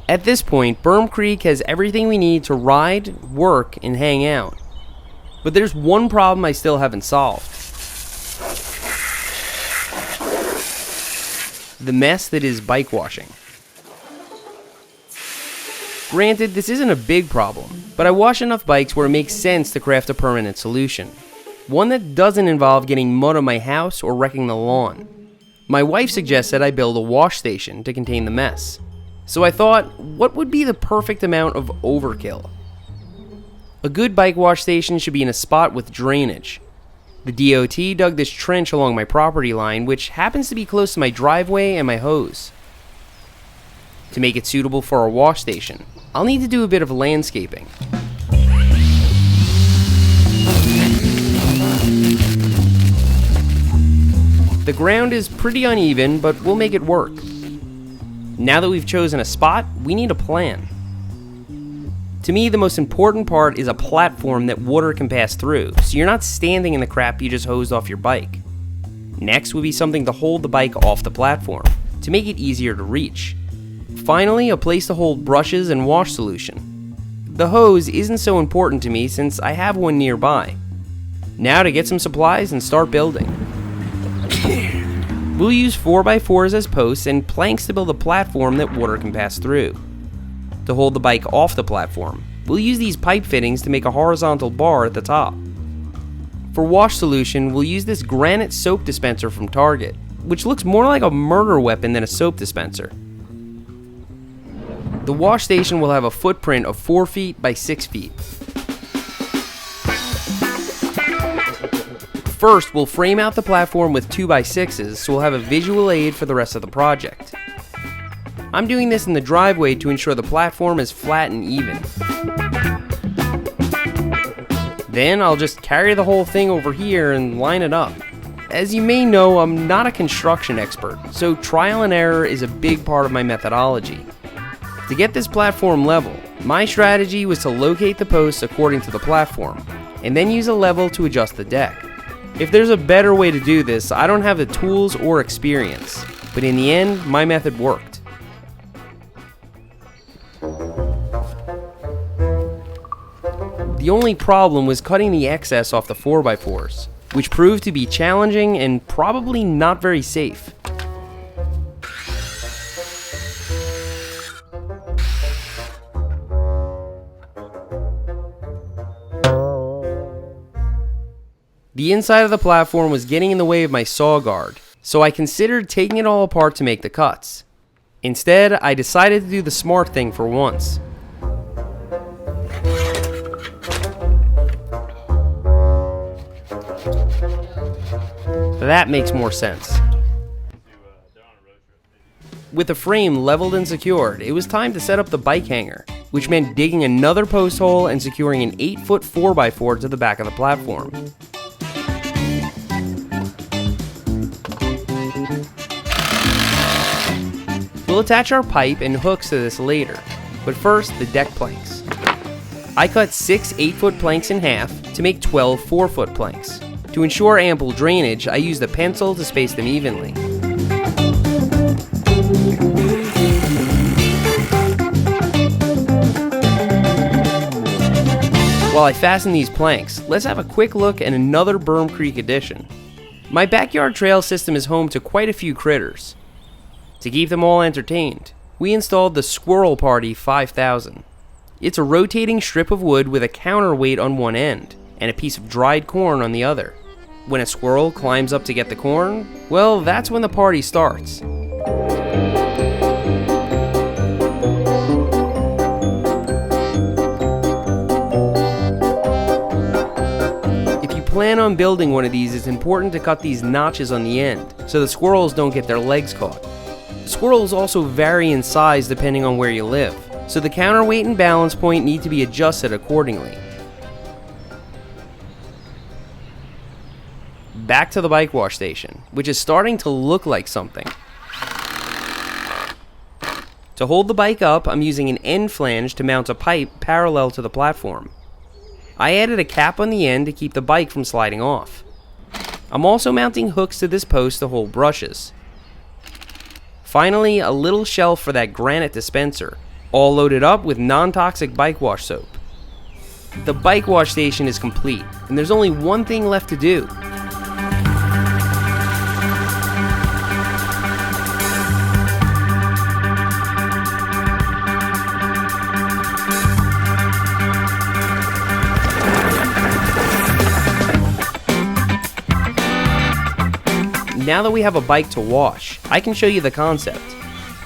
At this point, Berm Creek has everything we need to ride, work, and hang out. But there's one problem I still haven't solved. The mess that is bike washing. Granted, this isn't a big problem, but I wash enough bikes where it makes sense to craft a permanent solution. One that doesn't involve getting mud on my house or wrecking the lawn. My wife suggested I build a wash station to contain the mess. So I thought, what would be the perfect amount of overkill? A good bike wash station should be in a spot with drainage. The DOT dug this trench along my property line, which happens to be close to my driveway and my hose. To make it suitable for a wash station, I'll need to do a bit of landscaping. The ground is pretty uneven, but we'll make it work. Now that we've chosen a spot, we need a plan. To me, the most important part is a platform that water can pass through, so you're not standing in the crap you just hosed off your bike. Next would be something to hold the bike off the platform, to make it easier to reach. Finally, a place to hold brushes and wash solution. The hose isn't so important to me since I have one nearby. Now to get some supplies and start building. We'll use 4x4s as posts and planks to build a platform that water can pass through. To hold the bike off the platform, we'll use these pipe fittings to make a horizontal bar at the top. For wash solution, we'll use this granite soap dispenser from Target, which looks more like a murder weapon than a soap dispenser. The wash station will have a footprint of 4 feet by 6 feet. First, we'll frame out the platform with 2x6s so we'll have a visual aid for the rest of the project. I'm doing this in the driveway to ensure the platform is flat and even. Then I'll just carry the whole thing over here and line it up. As you may know, I'm not a construction expert, so trial and error is a big part of my methodology. To get this platform level, my strategy was to locate the posts according to the platform, and then use a level to adjust the deck. If there's a better way to do this, I don't have the tools or experience, but in the end, my method worked. The only problem was cutting the excess off the 4x4s, which proved to be challenging and probably not very safe. The inside of the platform was getting in the way of my saw guard, so I considered taking it all apart to make the cuts. Instead, I decided to do the smart thing for once. That makes more sense. With the frame leveled and secured, it was time to set up the bike hanger, which meant digging another post hole and securing an 8-foot 4x4 to the back of the platform. We'll attach our pipe and hooks to this later, but first the deck planks. I cut 6 8-foot planks in half to make 12 4-foot planks. To ensure ample drainage, I used a pencil to space them evenly. While I fasten these planks, let's have a quick look at another Berm Creek addition. My backyard trail system is home to quite a few critters. To keep them all entertained, we installed the Squirrel Party 5000. It's a rotating strip of wood with a counterweight on one end and a piece of dried corn on the other. When a squirrel climbs up to get the corn, well, that's when the party starts. If you plan on building one of these, it's important to cut these notches on the end so the squirrels don't get their legs caught. Squirrels also vary in size depending on where you live, so the counterweight and balance point need to be adjusted accordingly. Back to the bike wash station, which is starting to look like something. To hold the bike up, I'm using an end flange to mount a pipe parallel to the platform. I added a cap on the end to keep the bike from sliding off. I'm also mounting hooks to this post to hold brushes. Finally, a little shelf for that granite dispenser. all loaded up with non-toxic bike wash soap. The bike wash station is complete, and there's only one thing left to do. Now that we have a bike to wash, I can show you the concept.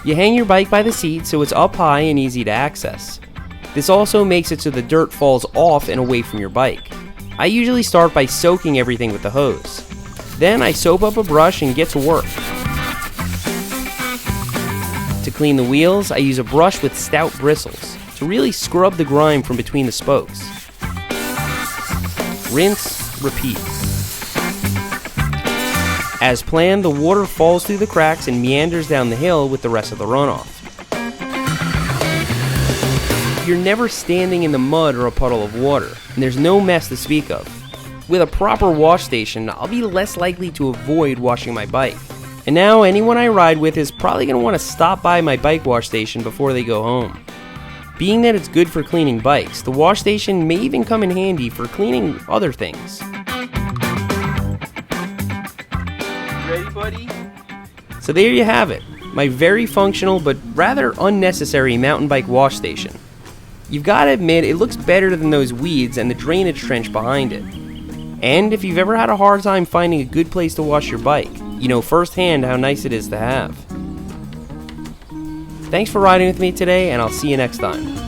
You hang your bike by the seat so it's up high and easy to access. This also makes it so the dirt falls off and away from your bike. I usually start by soaking everything with the hose. Then I soap up a brush and get to work. To clean the wheels, I use a brush with stout bristles to really scrub the grime from between the spokes. Rinse, repeat. As planned, the water falls through the cracks and meanders down the hill with the rest of the runoff. You're never standing in the mud or a puddle of water, and there's no mess to speak of. With a proper wash station, I'll be less likely to avoid washing my bike. And now anyone I ride with is probably going to want to stop by my bike wash station before they go home. Being that it's good for cleaning bikes, the wash station may even come in handy for cleaning other things. Ready, buddy? So there you have it, my very functional but rather unnecessary mountain bike wash station. You've got to admit it looks better than those weeds and the drainage trench behind it. And if you've ever had a hard time finding a good place to wash your bike, you know firsthand how nice it is to have. Thanks for riding with me today, and I'll see you next time.